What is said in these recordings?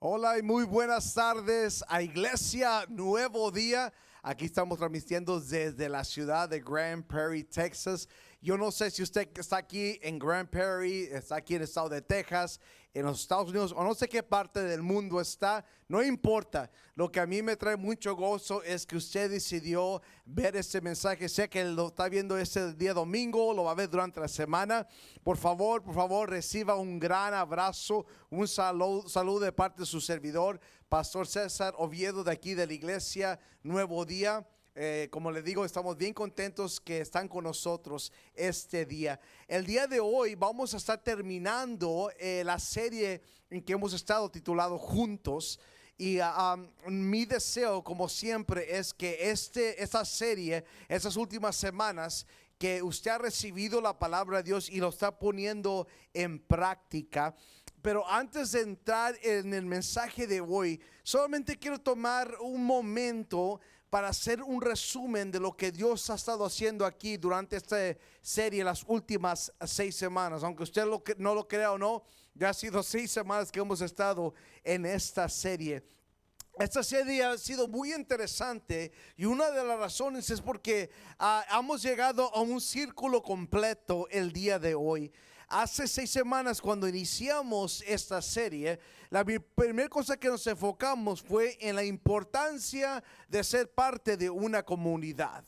Hola y muy buenas tardes a Iglesia Nuevo Día. Aquí estamos transmitiendo desde la ciudad de Grand Prairie, Texas. Yo no sé si usted está aquí en Grand Prairie, está aquí en el estado de Texas, en los Estados Unidos, o no sé qué parte del mundo está. No importa. Lo que a mí me trae mucho gozo es que usted decidió ver este mensaje. Sé que lo está viendo este día domingo, lo va a ver durante la semana. Por favor, reciba un gran abrazo, un saludo de parte de su servidor, Pastor César Oviedo, de aquí de la Iglesia Nuevo Día. Como les digo, estamos bien contentos que están con nosotros este día. El día de hoy vamos a estar terminando la serie en que hemos estado titulado Juntos. Y mi deseo, como siempre, es que esta serie, estas últimas semanas, que usted ha recibido la palabra de Dios y lo está poniendo en práctica. Pero antes de entrar en el mensaje de hoy, solamente quiero tomar un momento para hacer un resumen de lo que Dios ha estado haciendo aquí durante esta serie las últimas 6 semanas. Aunque usted no lo crea o no, ya ha sido 6 semanas que hemos estado en esta serie. Esta serie ha sido muy interesante y una de las razones es porque hemos llegado a un círculo completo el día de hoy. Hace 6 semanas, cuando iniciamos esta serie, la primera cosa que nos enfocamos fue en la importancia de ser parte de una comunidad.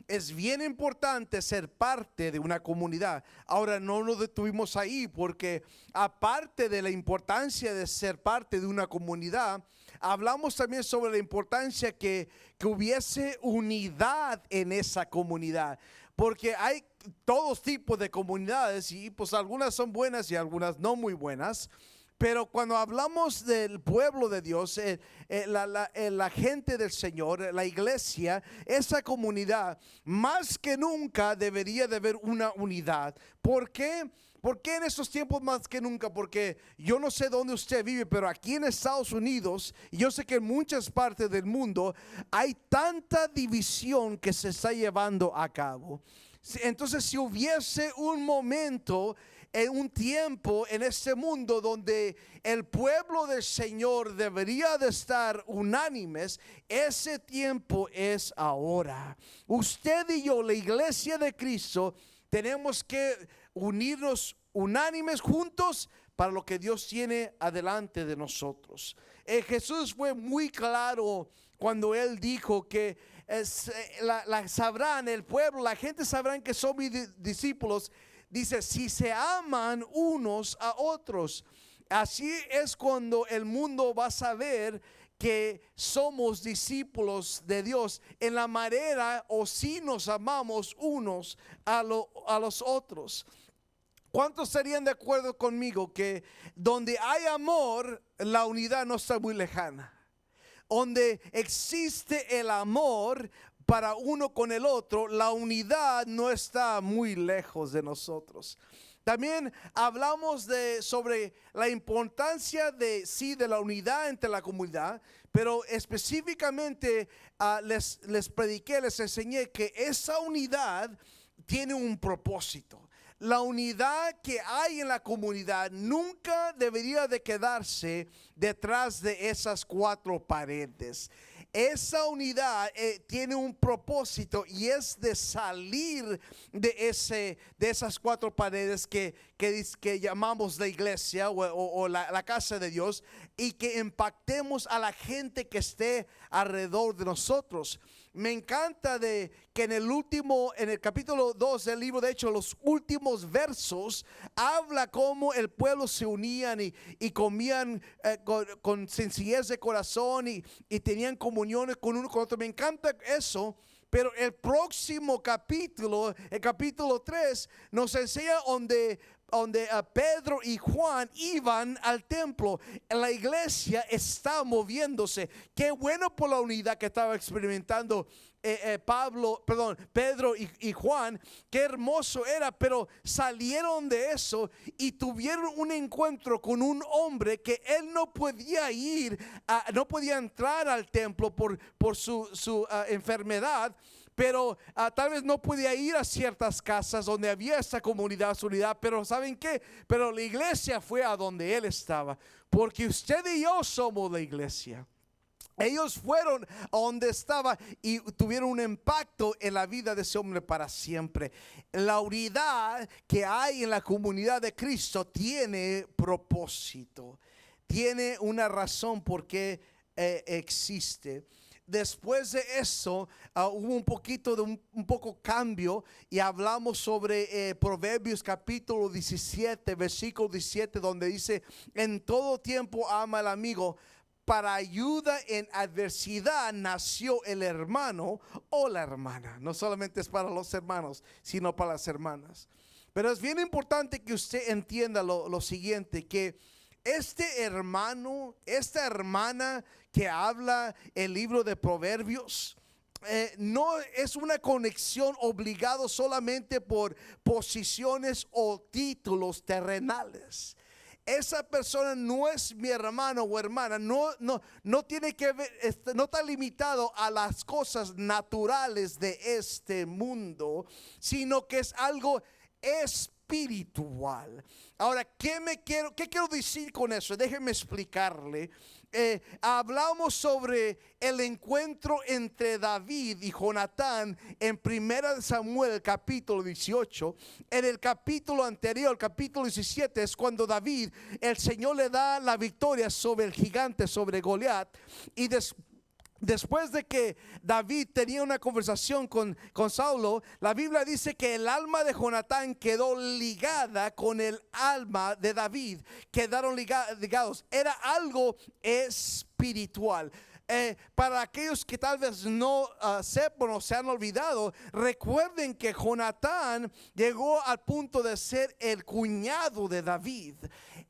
Es bien importante ser parte de una comunidad. Ahora, no nos detuvimos ahí, porque aparte de la importancia de ser parte de una comunidad, hablamos también sobre la importancia que hubiese unidad en esa comunidad. Porque hay todos tipos de comunidades y pues algunas son buenas y algunas no muy buenas. Pero cuando hablamos del pueblo de Dios, la gente del Señor, la iglesia, esa comunidad, más que nunca debería de haber una unidad. ¿Por qué? ¿Por qué en estos tiempos más que nunca? Porque yo no sé dónde usted vive, pero aquí en Estados Unidos, y yo sé que en muchas partes del mundo, hay tanta división que se está llevando a cabo. Entonces, si hubiese un momento, en un tiempo en este mundo donde el pueblo del Señor debería de estar unánimes, ese tiempo es ahora. Usted y yo, la iglesia de Cristo, tenemos que unirnos unánimes juntos para lo que Dios tiene adelante de nosotros. Jesús fue muy claro cuando él dijo que sabrán el pueblo, la gente sabrán que son mis discípulos. Dice, si se aman unos a otros. Así es cuando el mundo va a saber que somos discípulos de Dios, en la manera o si nos amamos unos a los otros. ¿Cuántos estarían de acuerdo conmigo que donde hay amor, la unidad no está muy lejana? Donde existe el amor para uno con el otro, la unidad no está muy lejos de nosotros. También hablamos sobre la importancia de la unidad entre la comunidad, pero específicamente les prediqué, les enseñé que esa unidad tiene un propósito. La unidad que hay en la comunidad nunca debería de quedarse detrás de esas 4 paredes. Esa unidad tiene un propósito y es de salir de esas 4 paredes que llamamos la iglesia o la casa de Dios, y que impactemos a la gente que esté alrededor de nosotros. Me encanta de que en el capítulo 2 del libro de Hechos, los últimos versos, habla cómo el pueblo se unían y comían con sencillez de corazón y tenían comuniones con uno con otro. Me encanta eso. Pero el próximo capítulo, el capítulo 3, nos enseña donde Pedro y Juan iban al templo. La iglesia está moviéndose. Qué bueno por la unidad que estaba experimentando Pedro y Juan. Qué hermoso era. Pero salieron de eso y tuvieron un encuentro con un hombre que él no podía no podía entrar al templo por su enfermedad. pero tal vez no podía ir a ciertas casas donde había esta comunidad, su unidad, pero ¿saben qué? Pero la iglesia fue a donde él estaba, porque usted y yo somos la iglesia. Ellos fueron a donde estaba y tuvieron un impacto en la vida de ese hombre para siempre. La unidad que hay en la comunidad de Cristo tiene propósito, tiene una razón por qué existe. Después de eso hubo un poquito de un poco cambio y hablamos sobre Proverbios capítulo 17 versículo 17, donde dice: en todo tiempo ama al amigo, para ayuda en adversidad nació el hermano o la hermana. No solamente es para los hermanos, sino para las hermanas. Pero es bien importante que usted entienda lo siguiente, que este hermano, esta hermana que habla el libro de Proverbios, no es una conexión obligado solamente por posiciones o títulos terrenales. Esa persona no es mi hermano o hermana, no tiene que ver, no está limitado a las cosas naturales de este mundo, sino que es algo espiritual. Ahora, ¿qué quiero decir con eso? Déjenme explicarle. Hablamos sobre el encuentro entre David y Jonatán en 1 Samuel capítulo 18. En el capítulo anterior, capítulo 17, es cuando David, el Señor le da la victoria sobre el gigante, sobre Goliat. Y después de que David tenía una conversación con Saulo, la Biblia dice que el alma de Jonatán quedó ligada con el alma de David. Quedaron ligados. Era algo espiritual. Para aquellos que tal vez no sepan o se han olvidado, recuerden que Jonatán llegó al punto de ser el cuñado de David.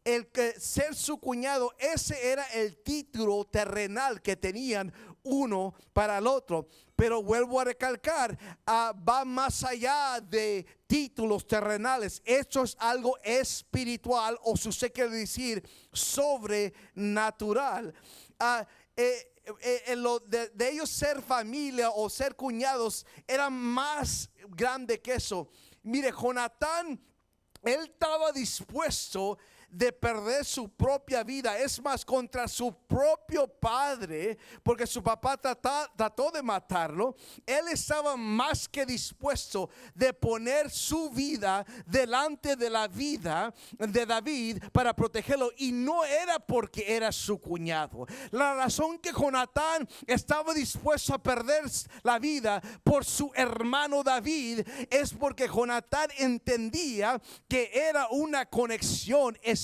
El que ser su cuñado, ese era el título terrenal que tenían uno para el otro. Pero vuelvo a recalcar, va más allá de títulos terrenales. Esto es algo espiritual, o si usted quiere decir sobrenatural. Lo de ellos ser familia o ser cuñados era más grande que eso. Mire, Jonatán, él estaba dispuesto de perder su propia vida, es más, contra su propio padre, porque su papá trató de matarlo. Él estaba más que dispuesto de poner su vida delante de la vida de David para protegerlo, y no era porque era su cuñado. La razón que Jonatán estaba dispuesto a perder la vida por su hermano David es porque Jonatán entendía que era una conexión espiritual.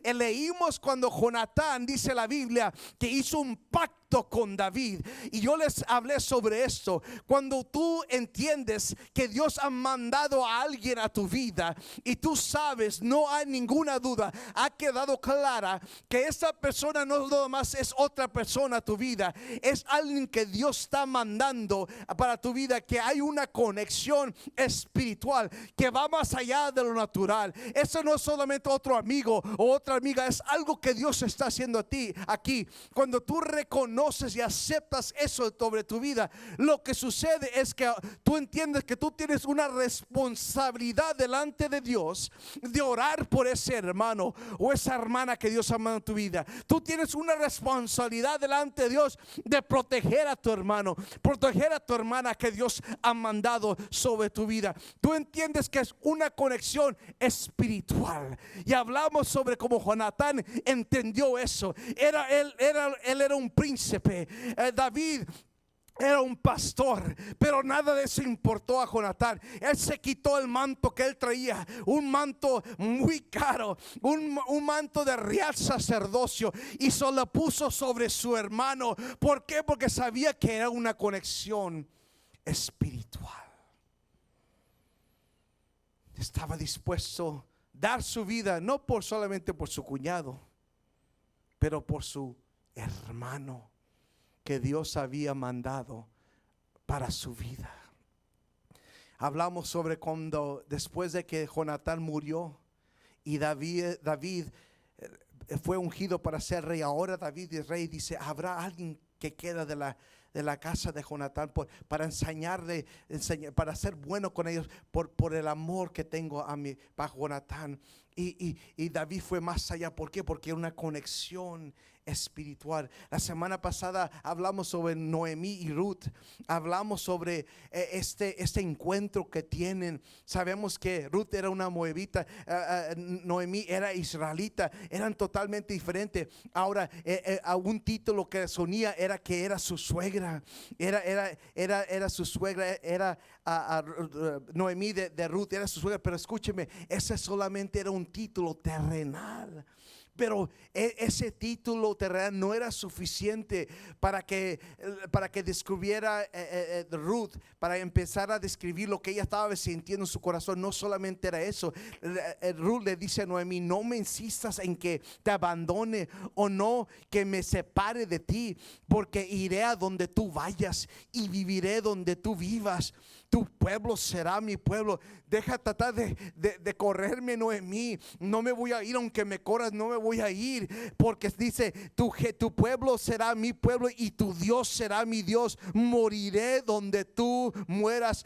Leímos cuando Jonatán, dice la Biblia, que hizo un pacto con David, y yo les hablé sobre esto. Cuando tú entiendes que Dios ha mandado a alguien a tu vida y tú sabes, no hay ninguna duda, ha quedado clara que esa persona no nada más es otra persona a tu vida, es alguien que Dios está mandando para tu vida, que hay una conexión espiritual que va más allá de lo natural. Eso no es solamente otro amigo o otra amiga, es algo que Dios está haciendo a ti aquí. Cuando tú reconoces y aceptas eso sobre tu vida, lo que sucede es que tú entiendes que tú tienes una responsabilidad delante de Dios de orar por ese hermano o esa hermana que Dios ha mandado en tu vida. Tú tienes una responsabilidad delante de Dios de proteger a tu hermano, proteger a tu hermana que Dios ha mandado sobre tu vida. Tú entiendes que es una conexión espiritual, y hablamos sobre cómo Jonatán entendió eso. Él era un príncipe. David era un pastor, pero nada de eso importó a Jonatán. Él se quitó el manto que él traía, un manto muy caro, un manto de real sacerdocio, y se lo puso sobre su hermano. ¿Por qué? Porque sabía que era una conexión espiritual. Estaba dispuesto a dar su vida, no solamente por su cuñado, pero por su hermano que Dios había mandado para su vida. Hablamos sobre cuando después de que Jonatán murió y David fue ungido para ser rey. Ahora David es rey. Dice: habrá alguien que queda de la casa de Jonatán para enseñarle, para ser bueno con ellos por el amor que tengo para Jonatán. Y David fue más allá. ¿Por qué? Porque una conexión espiritual. La semana pasada hablamos sobre Noemí y Ruth. Hablamos sobre este encuentro que tienen. Sabemos que Ruth era una moabita, Noemí era israelita. Eran totalmente diferentes. Ahora, un título que sonía era que era su suegra. Era su suegra. Era Noemí de Ruth, era su suegra. Pero escúcheme, ese solamente era un título terrenal. Pero ese título terrenal no era suficiente para que descubriera Ruth, para empezar a describir lo que ella estaba sintiendo en su corazón. No solamente era eso. Ruth le dice a Noemí: no me insistas en que te abandone o no que me separe de ti, porque iré a donde tú vayas y viviré donde tú vivas. Tu pueblo será mi pueblo. Deja tratar de correrme, Noemí. No me voy a ir, aunque me corras, no me voy a ir. Porque dice, tu pueblo será mi pueblo y tu Dios será mi Dios. Moriré donde tú mueras.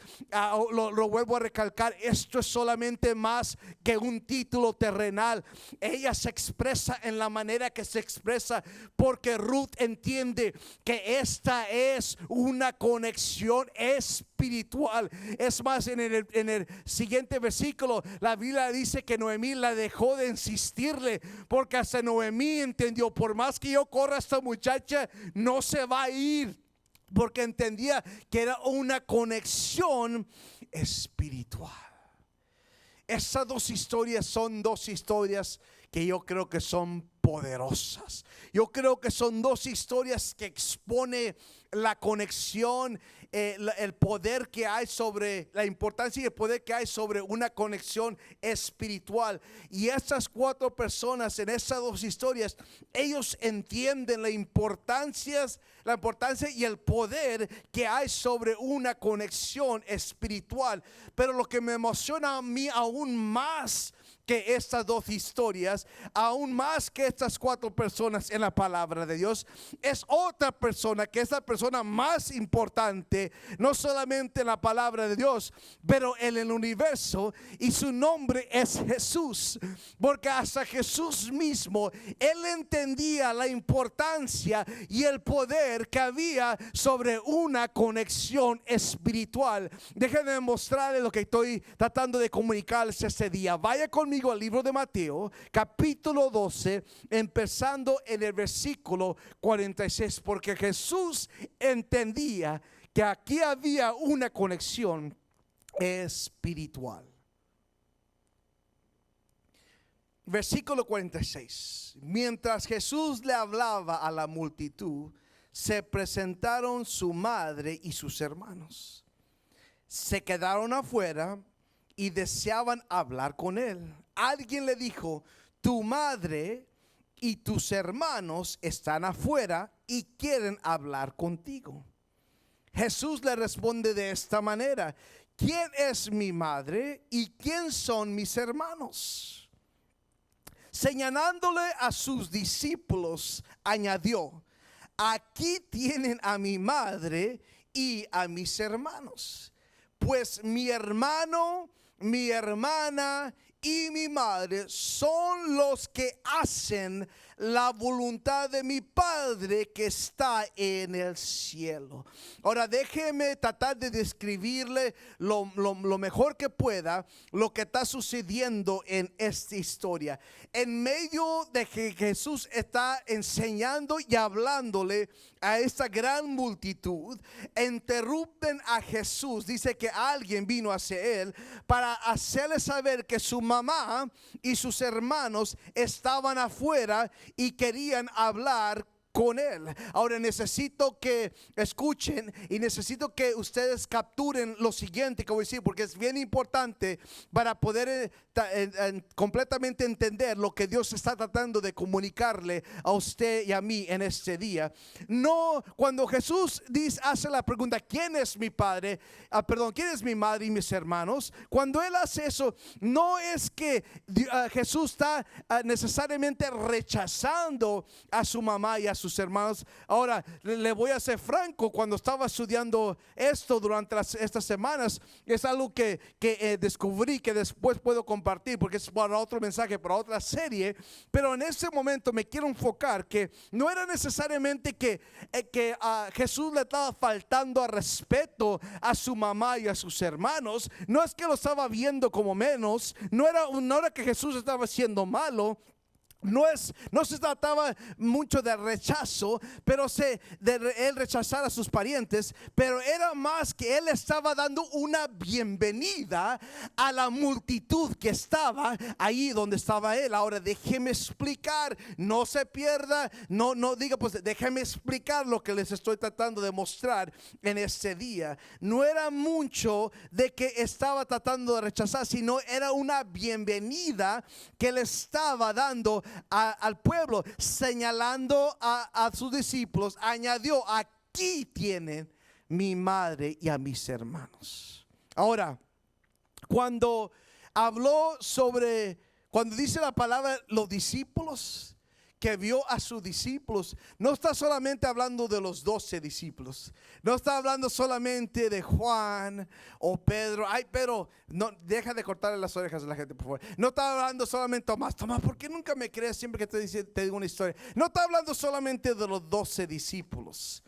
Lo vuelvo a recalcar, esto es solamente más que un título terrenal. Ella se expresa en la manera que se expresa, porque Ruth entiende que esta es una conexión espiritual. Es más, en el siguiente versículo la Biblia dice que Noemí la dejó de insistirle, porque hasta Noemí entendió: por más que yo corra, esta muchacha no se va a ir, porque entendía que era una conexión espiritual. Esas dos historias son dos historias que yo creo que son poderosas. Yo creo que son dos historias que expone la conexión, el poder que hay sobre, la importancia y el poder que hay sobre una conexión espiritual. Y estas cuatro personas en esas dos historias, ellos entienden la importancia y el poder que hay sobre una conexión espiritual. Pero lo que me emociona a mí aún más que estas dos historias, aún más que estas cuatro personas en la palabra de Dios, es otra persona, que es la persona más importante, no solamente en la palabra de Dios, pero en el universo, y su nombre es Jesús. Porque hasta Jesús mismo, él entendía la importancia y el poder que había sobre una conexión espiritual. Déjenme mostrarles lo que estoy tratando de comunicarles este día. Vaya conmigo al libro de Mateo, capítulo 12, empezando en el versículo 46, porque Jesús entendía que aquí había una conexión espiritual. Versículo 46. Mientras Jesús le hablaba a la multitud, se presentaron su madre y sus hermanos. Se quedaron afuera y deseaban hablar con él. Alguien le dijo: tu madre y tus hermanos están afuera y quieren hablar contigo. Jesús le responde de esta manera: ¿quién es mi madre y quién son mis hermanos? Señalándole a sus discípulos, añadió: aquí tienen a mi madre y a mis hermanos. Pues mi hermano, mi hermana y mi madre son los que hacen la voluntad de mi Padre que está en el cielo. Ahora déjeme tratar de describirle lo mejor que pueda lo que está sucediendo en esta historia. En medio de que Jesús está enseñando y hablándole a esta gran multitud, interrumpen a Jesús. Dice que alguien vino hacia él para hacerle saber que su mamá y sus hermanos estaban afuera y querían hablar con él. Ahora necesito que escuchen y necesito que ustedes capturen lo siguiente que voy a decir, porque es bien importante para poder completamente entender lo que Dios está tratando de comunicarle a usted y a mí en este día. No, cuando Jesús hace la pregunta: ¿quién es mi padre? ¿Quién es mi madre y mis hermanos? Cuando él hace eso, no es que Jesús está necesariamente rechazando a su mamá y a sus sus hermanos. Ahora, le voy a ser franco, cuando estaba estudiando esto durante estas semanas, es algo que descubrí, que después puedo compartir, porque es para otro mensaje, para otra serie. Pero en ese momento me quiero enfocar que no era necesariamente que a Jesús le estaba faltando al respeto a su mamá y a sus hermanos. No es que lo estaba viendo como menos, no era que Jesús estaba siendo malo. No se trataba mucho de rechazo, pero de él rechazar a sus parientes, pero era más que él estaba dando una bienvenida a la multitud que estaba ahí donde estaba él. Ahora déjeme explicar, no se pierda, no diga, pues déjeme explicar lo que les estoy tratando de mostrar en este día. No era mucho de que estaba tratando de rechazar, sino era una bienvenida que le estaba dando al pueblo, señalando a sus discípulos. Añadió: aquí tienen mi madre y a mis hermanos. Ahora, cuando dice la palabra los discípulos, que vio a sus discípulos, no está solamente hablando de los 12 discípulos, no está hablando solamente de Juan o Pedro. Ay, pero no, deja de cortarle las orejas a la gente, por favor. No está hablando solamente de Tomás, ¿por qué nunca me crees siempre que te digo una historia? No está hablando solamente de los 12 discípulos.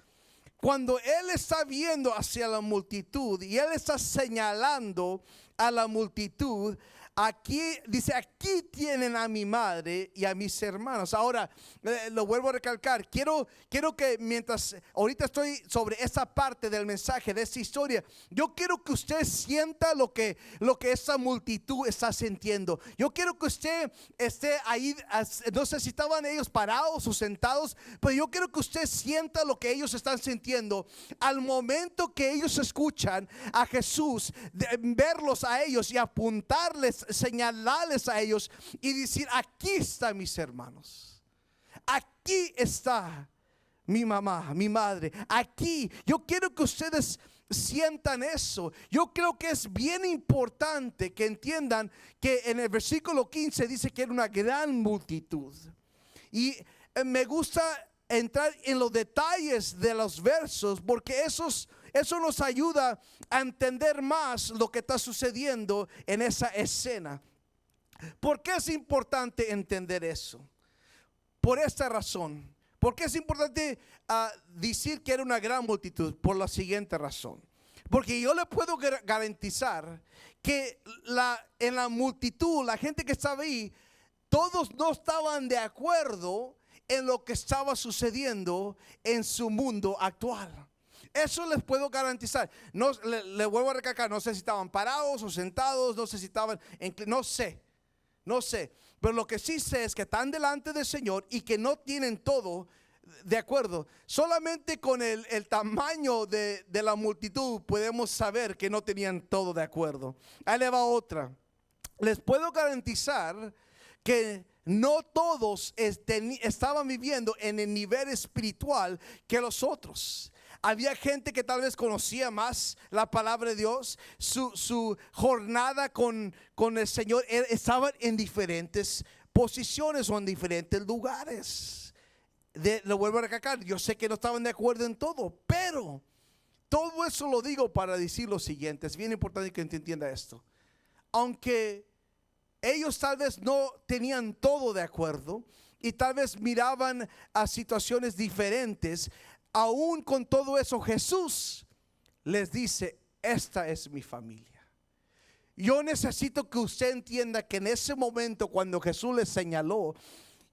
Cuando él está viendo hacia la multitud y él está señalando a la multitud, aquí dice: aquí tienen a mi madre y a mis hermanos. Ahora, lo vuelvo a recalcar. Quiero que mientras ahorita estoy sobre esa parte del mensaje, de esta historia, yo quiero que usted sienta lo que esa multitud está sintiendo. Yo quiero que usted esté ahí. No sé si estaban ellos parados o sentados, pero yo quiero que usted sienta lo que ellos están sintiendo al momento que ellos escuchan a Jesús, verlos a ellos y apuntarles, señalarles a ellos y decir: aquí están mis hermanos, aquí está mi mamá, mi madre, aquí. Yo quiero que ustedes sientan eso. Yo creo que es bien importante que entiendan que en el versículo 15 dice que era una gran multitud, y me gusta entrar en los detalles de los versos, porque eso nos ayuda a entender más lo que está sucediendo en esa escena. ¿Por qué es importante entender eso? Por esta razón. ¿Por qué es importante decir que era una gran multitud? Por la siguiente razón. Porque yo le puedo garantizar que en la multitud, la gente que estaba ahí, todos no estaban de acuerdo en lo que estaba sucediendo en su mundo actual. Eso les puedo garantizar. No, le vuelvo a recalcar, no sé si estaban parados o sentados, no sé si estaban no sé. Pero lo que sí sé es que están delante del Señor y que no tienen todo de acuerdo. Solamente con el tamaño de la multitud podemos saber que no tenían todo de acuerdo. Ahí le va otra. Les puedo garantizar que no todos estaban viviendo en el nivel espiritual que los otros. Había gente que tal vez conocía más la palabra de Dios. Su jornada con el Señor estaban en diferentes posiciones o en diferentes lugares. Lo vuelvo a recalcar, yo sé que no estaban de acuerdo en todo, pero todo eso lo digo para decir lo siguiente. Es bien importante que entienda esto. Aunque ellos tal vez no tenían todo de acuerdo y tal vez miraban a situaciones diferentes, aún con todo eso Jesús les dice: esta es mi familia. Yo necesito que usted entienda que en ese momento, cuando Jesús les señaló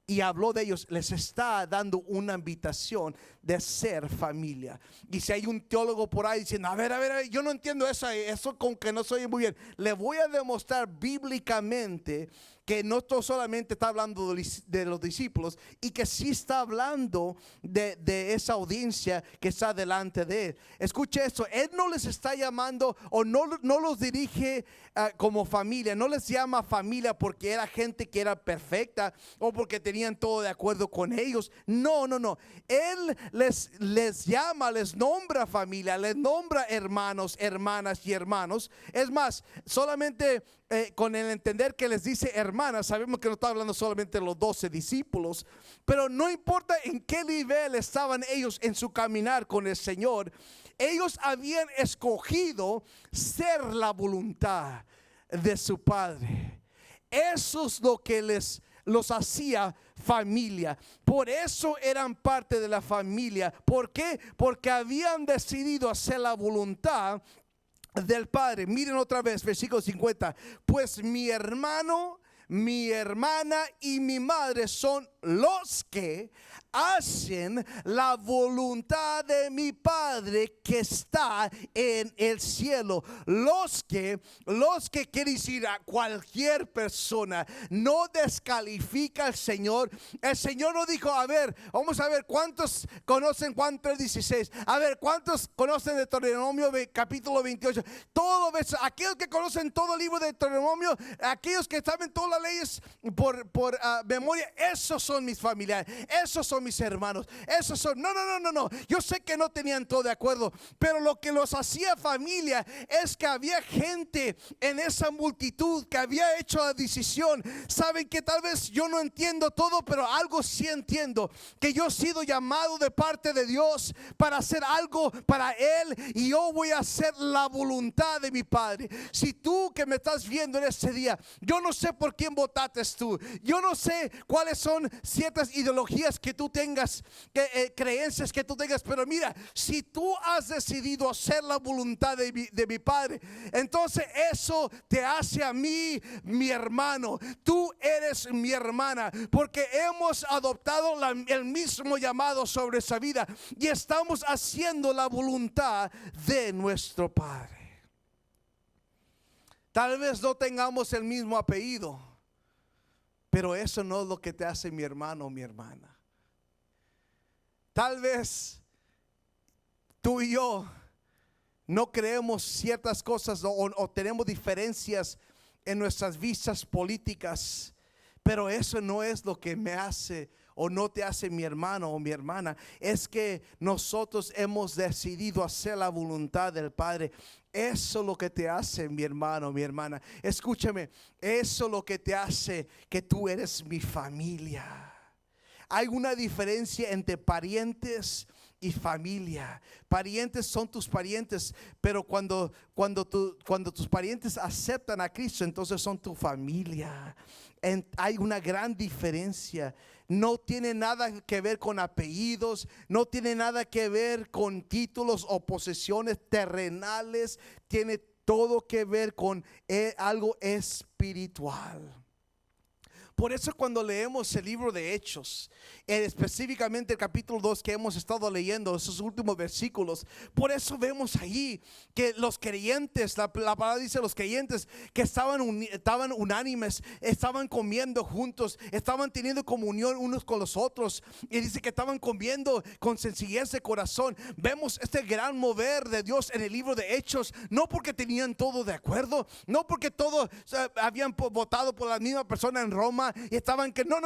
y habló de ellos, les está dando una invitación de ser familia. Y si hay un teólogo por ahí diciendo: a ver, yo no entiendo eso con que no soy muy bien, le voy a demostrar bíblicamente que no solamente está hablando de los discípulos, y que sí está hablando de esa audiencia que está delante de él. Escuche esto: él no les está llamando o no los dirige como familia. No les llama familia porque era gente que era perfecta o porque tenían todo de acuerdo con ellos. No. Él les llama, les nombra familia, les nombra hermanos, hermanas y hermanos. Es más, solamente con el entender que les dice hermanos hermana. Sabemos que no está hablando solamente de los 12 discípulos, pero no importa en qué nivel estaban ellos en su caminar con el Señor, ellos habían escogido ser la voluntad de su Padre. Eso es lo que los hacía familia. Por eso eran parte de la familia. ¿Por qué? Porque habían decidido hacer la voluntad del Padre. Miren otra vez, versículo 50. Pues mi hermano, mi hermana y mi madre son los que hacen la voluntad de mi Padre que está en el cielo. Los que quiere decir a cualquier persona. No descalifica al Señor. El Señor no dijo, a ver, vamos a ver cuántos conocen Juan 3:16. A ver, cuántos conocen de Deuteronomio capítulo 28. Todos aquellos que conocen todo el libro de Deuteronomio, aquellos que saben todas las leyes por memoria, esos son mis familiares, esos son mis hermanos, esos son, no, yo sé que no tenían todo de acuerdo, pero lo que los hacía familia es que había gente en esa multitud que había hecho la decisión. Saben que tal vez yo no entiendo todo, pero algo sí entiendo, que yo he sido llamado de parte de Dios para hacer algo para Él, y yo voy a hacer la voluntad de mi Padre. Si tú que me estás viendo en este día, yo no sé por quién votaste tú, yo no sé cuáles son ciertas ideologías que tú tengas, creencias que tú tengas, pero mira, si tú has decidido hacer la voluntad de mi Padre, entonces eso te hace a mí mi hermano. Tú eres mi hermana, porque hemos adoptado el mismo llamado sobre esa vida y estamos haciendo la voluntad de nuestro Padre. Tal vez no tengamos el mismo apellido, pero eso no es lo que te hace mi hermano o mi hermana. Tal vez tú y yo no creemos ciertas cosas o tenemos diferencias en nuestras vistas políticas, pero eso no es lo que me hace o no te hace mi hermano o mi hermana. Es que nosotros hemos decidido hacer la voluntad del Padre. Eso es lo que te hace mi hermano, mi hermana. Escúchame, eso es lo que te hace que tú eres mi familia. Hay una diferencia entre parientes y familia. Parientes son tus parientes, pero cuando tus parientes aceptan a Cristo, entonces son tu familia. Hay una gran diferencia. No tiene nada que ver con apellidos, no tiene nada que ver con títulos o posesiones terrenales. Tiene todo que ver con algo espiritual. Por eso cuando leemos el libro de Hechos, específicamente el capítulo 2 que hemos estado leyendo, esos últimos versículos, por eso vemos ahí que los creyentes, la palabra dice los creyentes que estaban unánimes, estaban comiendo juntos, estaban teniendo comunión unos con los otros, y dice que estaban comiendo con sencillez de corazón. Vemos este gran mover de Dios en el libro de Hechos, no porque tenían todo de acuerdo, no porque todos habían votado por la misma persona en Roma y estaban que no,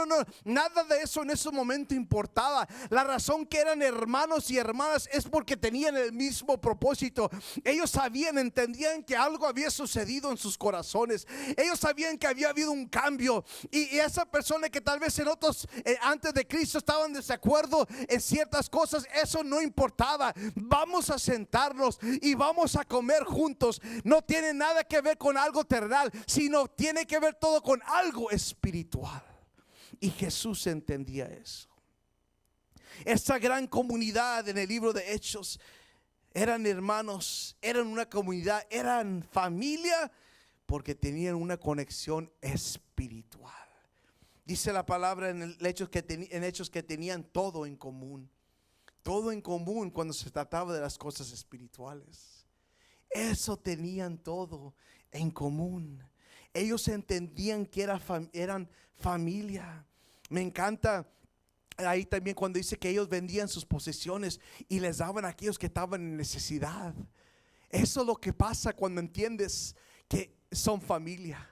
nada de eso en ese momento importaba. La razón que eran hermanos y hermanas es porque tenían el mismo propósito. Ellos entendían que algo había sucedido en sus corazones. Ellos sabían que había habido un cambio, y esa persona que tal vez en otros antes de Cristo estaban de desacuerdo en ciertas cosas, eso no importaba. Vamos a sentarnos y vamos a comer juntos. No tiene nada que ver con algo terrenal, sino tiene que ver todo con algo espiritual. Y Jesús entendía eso. Esta gran comunidad en el libro de Hechos eran hermanos, eran una comunidad, eran familia, porque tenían una conexión espiritual. Dice la palabra en Hechos que tenían todo en común. Todo en común cuando se trataba de las cosas espirituales. Eso tenían todo en común. Ellos entendían que eran familia. Me encanta ahí también cuando dice que ellos vendían sus posesiones y les daban a aquellos que estaban en necesidad. Eso es lo que pasa cuando entiendes que son familia.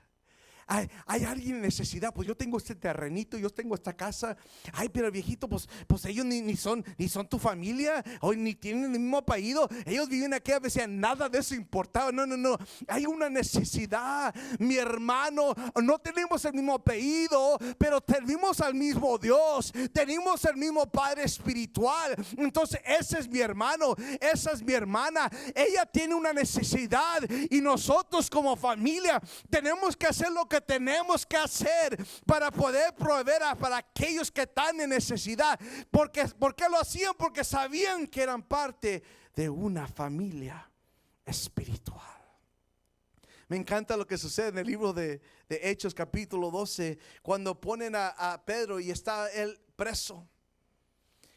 hay alguien en necesidad. Pues yo tengo este terrenito, yo tengo esta casa. Ay, pero viejito, pues ellos ni son tu familia, o ni tienen el mismo apellido. Ellos viven aquí. A veces nada de eso importaba. No, hay una necesidad, mi hermano. No tenemos el mismo apellido, pero tenemos al mismo Dios, tenemos el mismo Padre espiritual. Entonces ese es mi hermano, esa es mi hermana. Ella tiene una necesidad y nosotros como familia tenemos que hacer lo que tenemos que hacer para poder proveer para aquellos que están en necesidad. ¿Por qué lo hacían? Porque sabían que eran parte de una familia espiritual. Me encanta lo que sucede en el libro de Hechos capítulo 12, cuando ponen a Pedro y está él preso.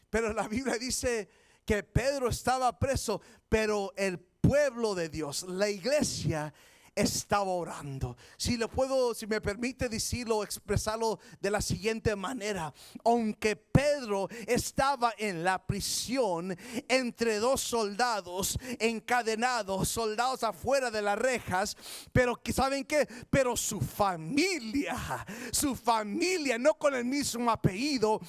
Pero la Biblia dice que Pedro estaba preso, pero el pueblo de Dios, la iglesia, estaba orando. Si me permite decirlo, expresarlo de la siguiente manera: aunque Pedro estaba en la prisión entre dos soldados encadenados, soldados afuera de las rejas, pero ¿saben qué? Pero su familia, no con el mismo apellido,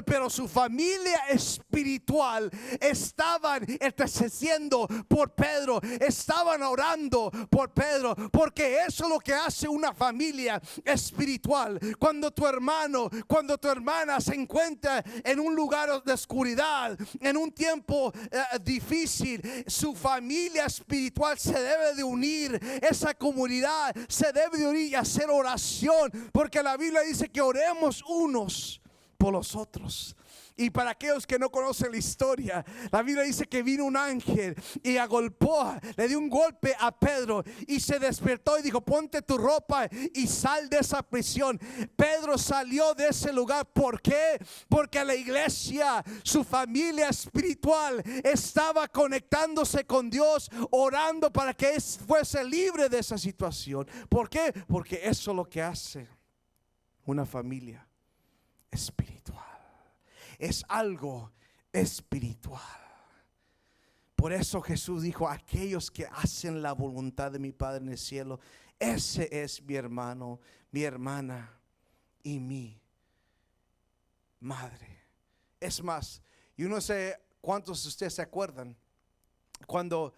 pero su familia espiritual, estaban intercediendo por Pedro, estaban orando por Pedro. Porque eso es lo que hace una familia espiritual. Cuando tu hermano, cuando tu hermana se encuentra en un lugar de oscuridad, en un tiempo difícil, su familia espiritual se debe de unir. Esa comunidad se debe de unir y hacer oración, porque la Biblia dice que oremos unos por los otros. Y para aquellos que no conocen la historia, la Biblia dice que vino un ángel y agolpó, le dio un golpe a Pedro y se despertó y dijo: ponte tu ropa y sal de esa prisión. Pedro salió de ese lugar. ¿Por qué? Porque la iglesia, su familia espiritual, estaba conectándose con Dios, orando para que él fuese libre de esa situación. ¿Por qué? Porque eso es lo que hace una familia espiritual. Es algo espiritual. Por eso Jesús dijo: aquellos que hacen la voluntad de mi Padre en el cielo, ese es mi hermano, mi hermana y mi madre. Es más, yo no sé cuántos de ustedes se acuerdan cuando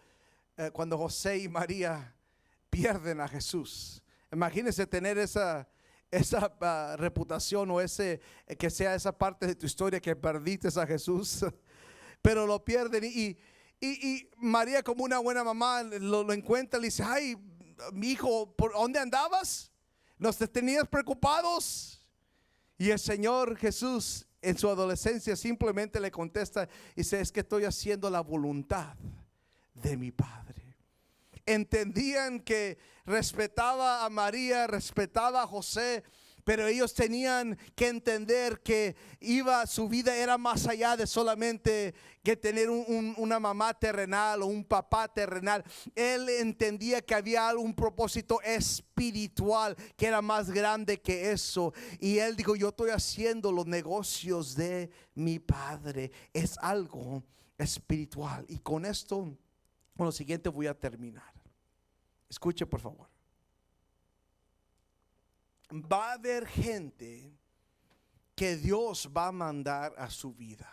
José y María pierden a Jesús. Imagínense tener esa reputación, o que sea esa parte de tu historia que perdiste a Jesús, pero lo pierden y María, como una buena mamá, lo encuentra y le dice: ay, mi hijo, ¿por dónde andabas? ¿Nos tenías preocupados? Y el Señor Jesús, en su adolescencia, simplemente le contesta y dice: es que estoy haciendo la voluntad de mi Padre. Entendían que respetaba a María, respetaba a José, pero ellos tenían que entender que su vida era más allá de solamente que tener una mamá terrenal o un papá terrenal. Él entendía que había un propósito espiritual que era más grande que eso. Y él dijo: yo estoy haciendo los negocios de mi Padre. Es algo espiritual. Y con esto, con lo siguiente voy a terminar. Escuche, por favor. Va a haber gente que Dios va a mandar a su vida.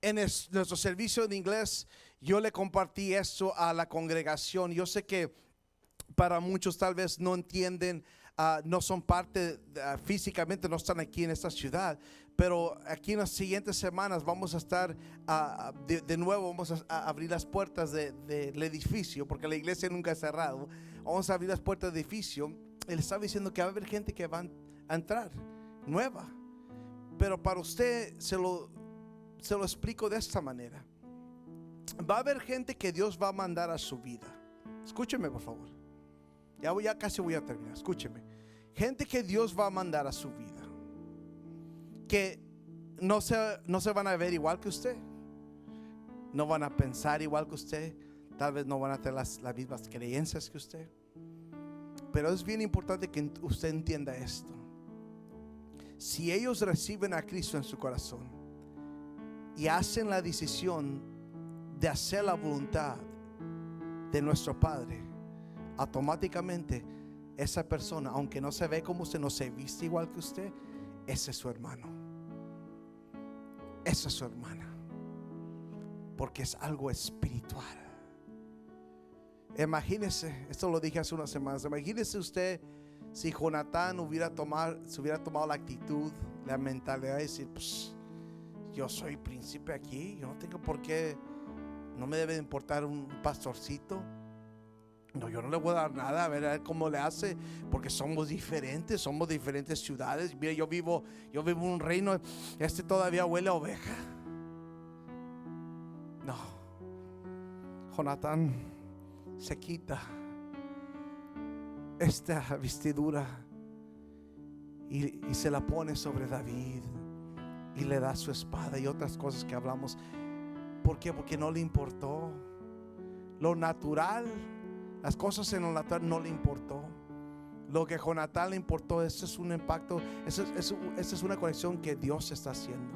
En nuestro servicio de inglés, yo le compartí esto a la congregación. Yo sé que para muchos tal vez no entienden, no son parte, físicamente no están aquí en esta ciudad, pero aquí en las siguientes semanas vamos a estar de nuevo, vamos a abrir las puertas del edificio, porque la iglesia nunca ha cerrado. Vamos a abrir las puertas del edificio. Él estaba diciendo que va a haber gente que va a entrar nueva, pero para usted se lo explico de esta manera. Va a haber gente que Dios va a mandar a su vida. Escúcheme, por favor. Ya casi voy a terminar. Escúcheme. Gente que Dios va a mandar a su vida, que no se van a ver igual que usted, no van a pensar igual que usted, tal vez no van a tener las mismas creencias que usted. Pero es bien importante que usted entienda esto. Si ellos reciben a Cristo en su corazón y hacen la decisión de hacer la voluntad de nuestro Padre, automáticamente esa persona, aunque no se ve como usted, no se viste igual que usted, ese es su hermano, esa es su hermana, porque es algo espiritual. Imagínese, esto lo dije hace unas semanas, imagínese usted si Jonatán se hubiera tomado la actitud, la mentalidad de decir, pues yo soy príncipe aquí, yo no tengo por qué, no me debe importar un pastorcito. No, yo no le voy a dar nada, a ver cómo le hace, porque somos diferentes ciudades. Mira, yo vivo en un reino, todavía huele a oveja. No, Jonatán se quita esta vestidura y se la pone sobre David y le da su espada y otras cosas que hablamos. ¿Por qué? Porque no le importó lo natural. Las cosas en lo natural no le importó. Lo que a Jonatán le importó, eso es un impacto, eso es una conexión que Dios está haciendo.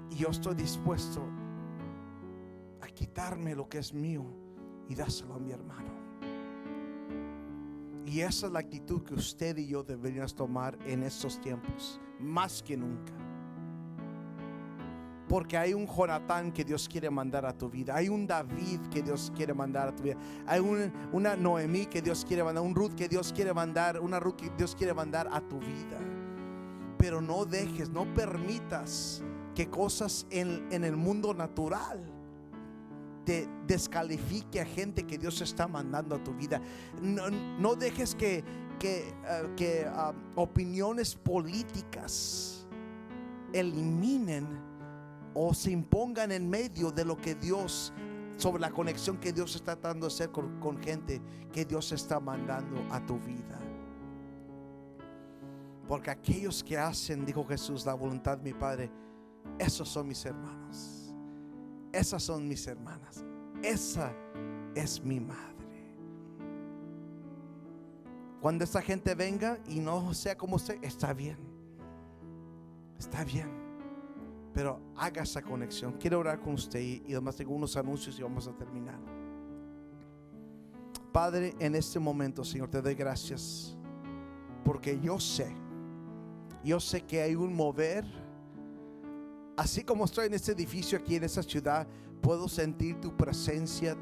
Y yo estoy dispuesto a quitarme lo que es mío y dárselo a mi hermano. Y esa es la actitud que usted y yo deberíamos tomar en estos tiempos, más que nunca. Porque hay un Jonatán que Dios quiere mandar a tu vida. Hay un David que Dios quiere mandar a tu vida. Hay una Noemí que Dios quiere mandar. Un Ruth que Dios quiere mandar. Una Ruth que Dios quiere mandar a tu vida. Pero no dejes, no permitas que cosas en el mundo natural te descalifique a gente que Dios está mandando a tu vida. No dejes que opiniones políticas eliminen o se impongan en medio de lo que Dios, sobre la conexión que Dios está tratando de hacer con gente que Dios está mandando a tu vida. Porque aquellos que hacen, dijo Jesús, la voluntad de mi Padre, esos son mis hermanos, esas son mis hermanas, esa es mi madre. Cuando esta gente venga y no sea como usted, está bien, pero haga esa conexión. Quiero orar con usted y además tengo unos anuncios y vamos a terminar. Padre, en este momento, Señor, te doy gracias porque yo sé que hay un mover. Así como estoy en este edificio aquí en esta ciudad, puedo sentir tu presencia.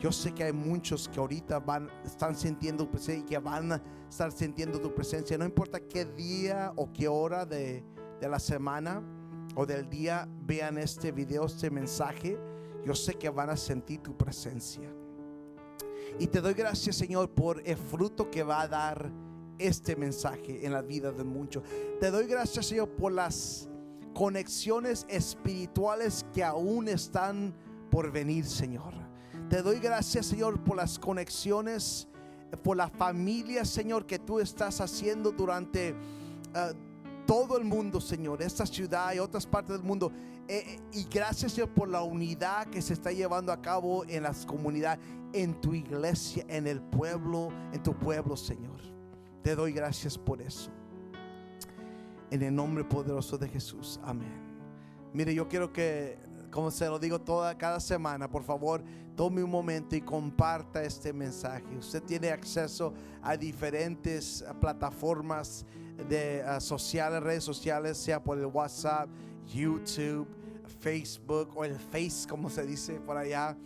Yo sé que hay muchos que ahorita están sintiendo tu presencia y que van a estar sintiendo tu presencia. No importa qué día o qué hora de la semana o del día vean este video, este mensaje, yo sé que van a sentir tu presencia. Y te doy gracias, Señor, por el fruto que va a dar este mensaje en la vida de muchos. Te doy gracias, Señor, por las conexiones espirituales que aún están por venir, Señor. Te doy gracias, Señor, por las conexiones, por la familia, Señor, que tú estás haciendo durante todo el mundo, Señor, esta ciudad y otras partes del mundo. Y gracias, Señor, por la unidad que se está llevando a cabo en las comunidades, en tu iglesia, en el pueblo, en tu pueblo, Señor. Te doy gracias por eso. En el nombre poderoso de Jesús. Amén. Mire, yo quiero que, como se lo digo cada semana, por favor, tome un momento y comparta este mensaje. Usted tiene acceso a diferentes plataformas de redes sociales, sea por el WhatsApp, YouTube, Facebook o el Face, como se dice por allá.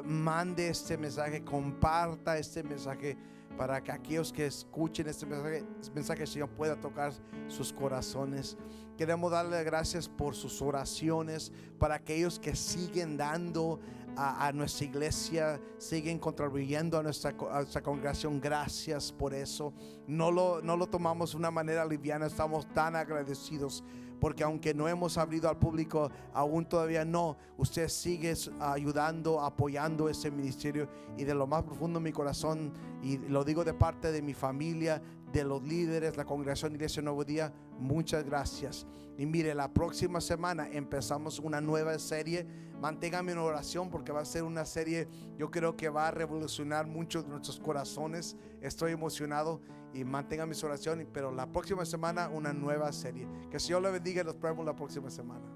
Mande este mensaje, comparta este mensaje para que aquellos que escuchen este mensaje, el Señor pueda tocar sus corazones. Queremos darle gracias por sus oraciones, para aquellos que siguen dando a nuestra iglesia, siguen contribuyendo a nuestra congregación. Gracias por eso. No lo tomamos de una manera liviana, estamos tan agradecidos, porque aunque no hemos abrido al público, aún todavía no, usted sigue ayudando, apoyando ese ministerio. Y de lo más profundo de mi corazón, y lo digo de parte de mi familia, de los líderes, la congregación Iglesia Nuevo Día, muchas gracias. Y mire, la próxima semana empezamos una nueva serie. Manténgame en oración, porque va a ser una serie, yo creo que va a revolucionar muchos de nuestros corazones. Estoy emocionado y manténgame en oración. Pero la próxima semana una nueva serie. Que el Señor le bendiga y los vemos la próxima semana.